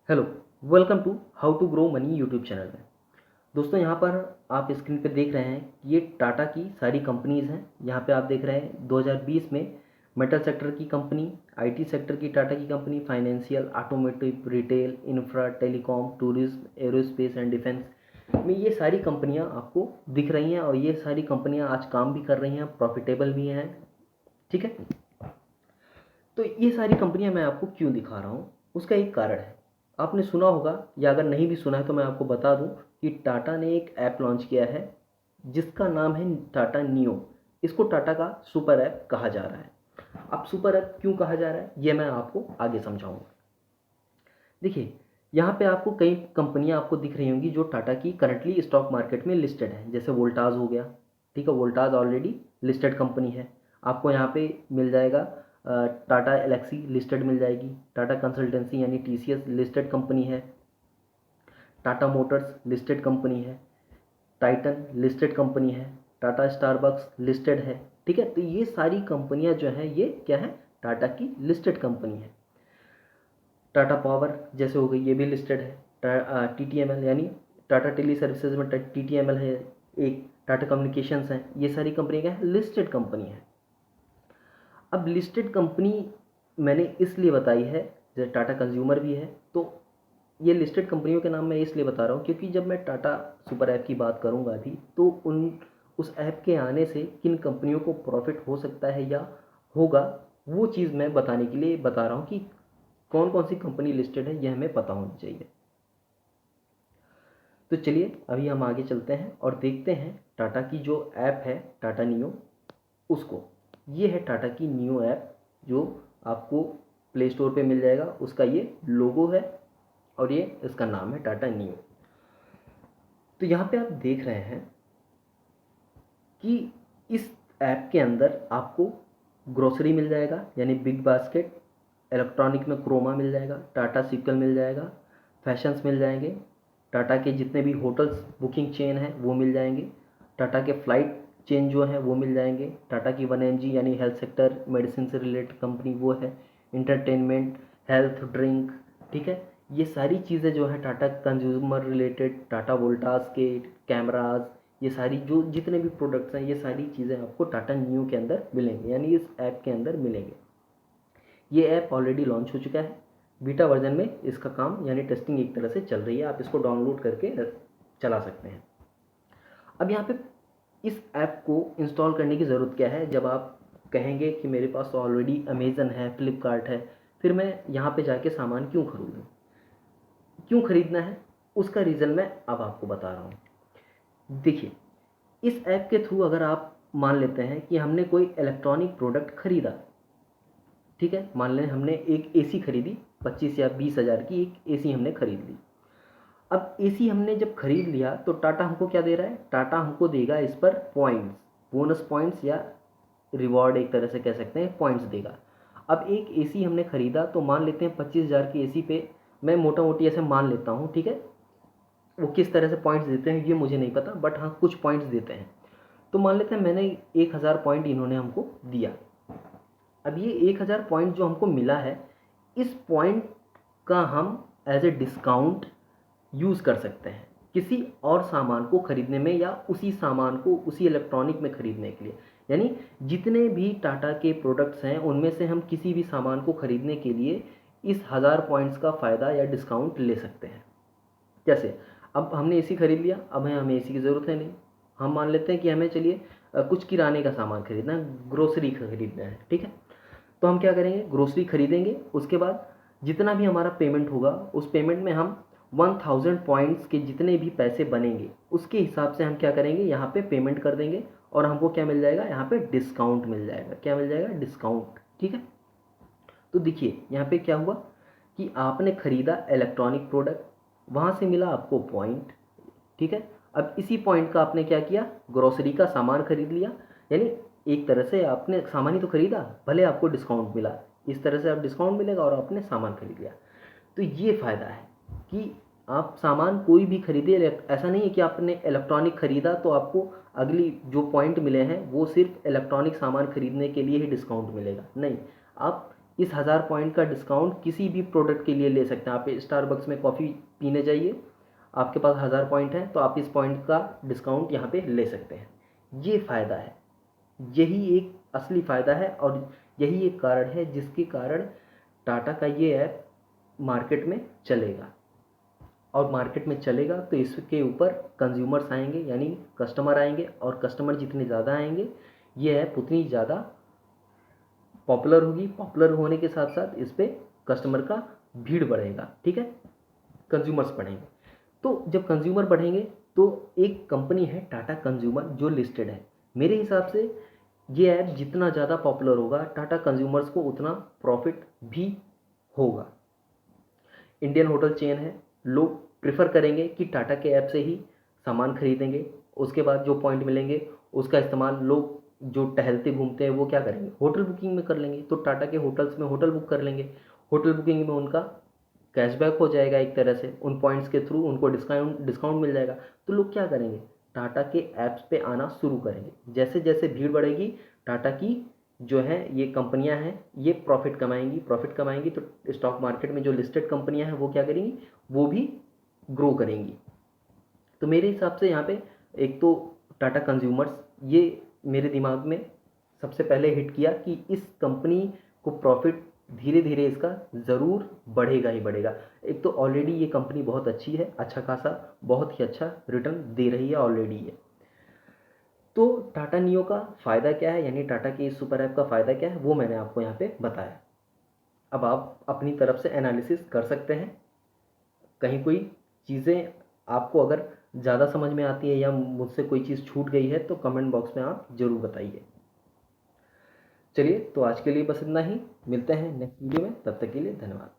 Hello, welcome to how to grow money YouTube channel में। दोस्तों, यहाँ पर आप स्क्रीन पे देख रहे हैं कि ये टाटा की सारी कंपनीज़ हैं। यहाँ पे आप देख रहे हैं 2020 में मेटल सेक्टर की कंपनी, आईटी सेक्टर की टाटा की company, financial, automotive, retail, infra, telecom, tourism, aerospace and defence में ये सारी कंपनियाँ आपको दिख रही हैं और ये सारी कंपनियाँ आज काम भी कर रही हैं, प्रॉफिटेबल भी हैं। ठीक है, तो ये सारी कंपनियां मैं आपको क्यों दिखा रहा हूँ, उसका एक कारण है। आपने सुना होगा या अगर नहीं भी सुना है तो मैं आपको बता दूं कि टाटा ने एक ऐप लॉन्च किया है जिसका नाम है टाटा नियो। इसको टाटा का सुपर ऐप कहा जा रहा है। अब सुपर ऐप क्यों कहा जा रहा है ये मैं आपको आगे समझाऊंगा। देखिए, यहाँ पे आपको कई कंपनियाँ आपको दिख रही होंगी जो टाटा की करंटली स्टॉक मार्केट में लिस्टेड है। जैसे वोल्टास हो गया, ठीक है, वोल्टास ऑलरेडी लिस्टेड कंपनी है। आपको यहाँ पे मिल जाएगा टाटा एलेक्सी लिस्टेड मिल जाएगी, टाटा कंसल्टेंसी यानी टीसीएस लिस्टेड कंपनी है, टाटा मोटर्स लिस्टेड कंपनी है, टाइटन लिस्टेड कंपनी है, टाटा स्टारबक्स लिस्टेड है। ठीक है, तो ये सारी कंपनियां जो हैं ये क्या है, टाटा की लिस्टेड कंपनी है। टाटा पावर जैसे हो गई, ये भी लिस्टेड है। टीटीएमएल यानी टाटा टेली सर्विसेज में टीटीएमएल है, एक टाटा कम्युनिकेशंस है। ये सारी कंपनी क्या है, लिस्टेड कंपनी है। अब लिस्टेड कंपनी मैंने इसलिए बताई है, जैसे टाटा कंज्यूमर भी है, तो ये लिस्टेड कंपनियों के नाम मैं इसलिए बता रहा हूँ क्योंकि जब मैं टाटा सुपर ऐप की बात करूँगा अभी तो उस ऐप के आने से किन कंपनियों को प्रॉफिट हो सकता है या होगा, वो चीज़ मैं बताने के लिए बता रहा हूँ कि कौन कौन सी कंपनी लिस्टेड है यह हमें पता होनी चाहिए। तो चलिए अभी हम आगे चलते हैं और देखते हैं टाटा की जो ऐप है टाटा नियो उसको। ये है टाटा की नियो ऐप जो आपको प्ले स्टोर पे मिल जाएगा। उसका ये लोगो है और ये इसका नाम है टाटा नियो। तो यहाँ पे आप देख रहे हैं कि इस ऐप के अंदर आपको ग्रोसरी मिल जाएगा यानी बिग बास्केट, इलेक्ट्रॉनिक में क्रोमा मिल जाएगा, टाटा सिक्कल मिल जाएगा, फैशंस मिल जाएंगे, टाटा के जितने भी होटल्स बुकिंग चेन है वो मिल जाएंगे, टाटा के फ्लाइट चेन जो है वो मिल जाएंगे, टाटा की 1mg यानी हेल्थ सेक्टर मेडिसिन से रिलेटेड कंपनी वो है, इंटरटेनमेंट, हेल्थ, ड्रिंक। ठीक है, ये सारी चीज़ें जो है टाटा कंज्यूमर रिलेटेड, टाटा वोल्टास के कैमराज, ये सारी जो जितने भी प्रोडक्ट्स हैं ये सारी चीज़ें आपको टाटा न्यू के अंदर मिलेंगे यानी इस ऐप के अंदर मिलेंगे। ये ऐप ऑलरेडी लॉन्च हो चुका है, बीटा वर्जन में इसका काम यानी टेस्टिंग एक तरह से चल रही है। आप इसको डाउनलोड करके चला सकते हैं। अब यहाँ पे इस ऐप को इंस्टॉल करने की ज़रूरत क्या है। जब आप कहेंगे कि मेरे पास तो ऑलरेडी अमेज़न है, फ्लिपकार्ट है, फिर मैं यहाँ पे जाके सामान क्यों खरीदूँ, क्यों खरीदना है, उसका रीज़न मैं अब आपको बता रहा हूँ। देखिए, इस ऐप के थ्रू अगर आप मान लेते हैं कि हमने कोई इलेक्ट्रॉनिक प्रोडक्ट खरीदा, ठीक है, मान लें हमने एक एसी खरीदी, 25 या 20 हज़ार की एक एसी हमने खरीद ली। अब एसी हमने जब खरीद लिया तो टाटा हमको क्या दे रहा है, टाटा हमको देगा इस पर पॉइंट्स, बोनस पॉइंट्स या रिवॉर्ड एक तरह से कह सकते हैं, पॉइंट्स देगा। अब एक एसी हमने खरीदा तो मान लेते हैं 25,000 की एसी पे, मैं मोटा मोटी ऐसे मान लेता हूँ, ठीक है, वो किस तरह से पॉइंट्स देते हैं ये मुझे नहीं पता, बट हाँ कुछ पॉइंट्स देते हैं। तो मान लेते हैं मैंने 1,000 पॉइंट इन्होंने हमको दिया। अब ये 1,000 पॉइंट जो हमको मिला है, इस पॉइंट का हम एज ए डिस्काउंट यूज़ कर सकते हैं किसी और सामान को खरीदने में या उसी सामान को उसी इलेक्ट्रॉनिक में खरीदने के लिए। यानी जितने भी टाटा के प्रोडक्ट्स हैं उनमें से हम किसी भी सामान को खरीदने के लिए इस 1,000 पॉइंट्स का फ़ायदा या डिस्काउंट ले सकते हैं। कैसे, अब हमने एसी खरीद लिया, अब हमें एसी की ज़रूरत है नहीं, हम मान लेते हैं कि हमें चलिए कुछ किराने का सामान खरीदना है, ग्रोसरी खरीदना है, ठीक है, तो हम क्या करेंगे, ग्रोसरी खरीदेंगे। उसके बाद जितना भी हमारा पेमेंट होगा उस पेमेंट में हम 1,000 पॉइंट्स के जितने भी पैसे बनेंगे उसके हिसाब से हम क्या करेंगे, यहाँ पे पेमेंट कर देंगे और हमको क्या मिल जाएगा, यहाँ पे डिस्काउंट मिल जाएगा। क्या मिल जाएगा, डिस्काउंट। ठीक है, तो देखिए यहाँ पे क्या हुआ कि आपने खरीदा इलेक्ट्रॉनिक प्रोडक्ट, वहाँ से मिला आपको पॉइंट, ठीक है। अब इसी पॉइंट का आपने क्या किया, ग्रोसरी का सामान खरीद लिया, यानी एक तरह से आपने सामान ही तो खरीदा, भले आपको डिस्काउंट मिला, इस तरह से आप डिस्काउंट मिलेगा और आपने सामान खरीद लिया। तो ये फ़ायदा है कि आप सामान कोई भी खरीदे, ऐसा नहीं है कि आपने इलेक्ट्रॉनिक खरीदा तो आपको अगली जो पॉइंट मिले हैं वो सिर्फ इलेक्ट्रॉनिक सामान खरीदने के लिए ही डिस्काउंट मिलेगा, नहीं, आप इस 1000 पॉइंट का डिस्काउंट किसी भी प्रोडक्ट के लिए ले सकते हैं। आप स्टारबक्स में कॉफ़ी पीने जाइए, आपके पास 1000 पॉइंट है तो आप इस पॉइंट का डिस्काउंट यहाँ पे ले सकते हैं। ये फ़ायदा है, यही एक असली फ़ायदा है और यही एक कारण है जिसके कारण टाटा का ये ऐप मार्केट में चलेगा। और मार्केट में चलेगा तो इसके ऊपर कंज्यूमर्स आएंगे, यानी कस्टमर आएंगे, और कस्टमर जितने ज़्यादा आएंगे ये ऐप उतनी ज़्यादा पॉपुलर होगी। पॉपुलर होने के साथ साथ इस पर कस्टमर का भीड़ बढ़ेगा, ठीक है, कंज्यूमर्स बढ़ेंगे। तो जब कंज्यूमर बढ़ेंगे तो एक कंपनी है टाटा कंज्यूमर जो लिस्टेड है। मेरे हिसाब से ये ऐप जितना ज़्यादा पॉपुलर होगा टाटा कंज्यूमर्स को उतना प्रॉफिट भी होगा। इंडियन होटल चेन है, लोग प्रेफर करेंगे कि टाटा के ऐप से ही सामान खरीदेंगे। उसके बाद जो पॉइंट मिलेंगे उसका इस्तेमाल लोग जो टहलते घूमते हैं वो क्या करेंगे, होटल बुकिंग में कर लेंगे। तो टाटा के होटल्स में होटल बुक कर लेंगे, होटल बुकिंग में उनका कैशबैक हो जाएगा, एक तरह से उन पॉइंट्स के थ्रू उनको डिस्काउंट मिल जाएगा। तो लोग क्या करेंगे, टाटा के ऐप्स पे आना शुरू करेंगे। जैसे जैसे भीड़ बढ़ेगी टाटा की जो है ये कंपनियां हैं ये प्रॉफिट कमाएंगी तो स्टॉक मार्केट में जो लिस्टेड कंपनियां हैं वो क्या करेंगी, वो भी ग्रो करेंगी। तो मेरे हिसाब से यहाँ पे एक तो टाटा कंज्यूमर्स ये मेरे दिमाग में सबसे पहले हिट किया कि इस कंपनी को प्रॉफिट धीरे धीरे इसका ज़रूर बढ़ेगा ही बढ़ेगा। एक तो ऑलरेडी ये कंपनी बहुत अच्छी है, अच्छा खासा बहुत ही अच्छा रिटर्न दे रही है ऑलरेडी ये। तो टाटा नियो का फ़ायदा क्या है, यानी टाटा की इस सुपर ऐप का फ़ायदा क्या है वो मैंने आपको यहाँ पे बताया। अब आप अपनी तरफ से एनालिसिस कर सकते हैं। कहीं कोई चीज़ें आपको अगर ज़्यादा समझ में आती है या मुझसे कोई चीज़ छूट गई है तो कमेंट बॉक्स में आप ज़रूर बताइए। चलिए, तो आज के लिए बस इतना ही, मिलते हैं नेक्स्ट वीडियो में, तब तक के लिए धन्यवाद।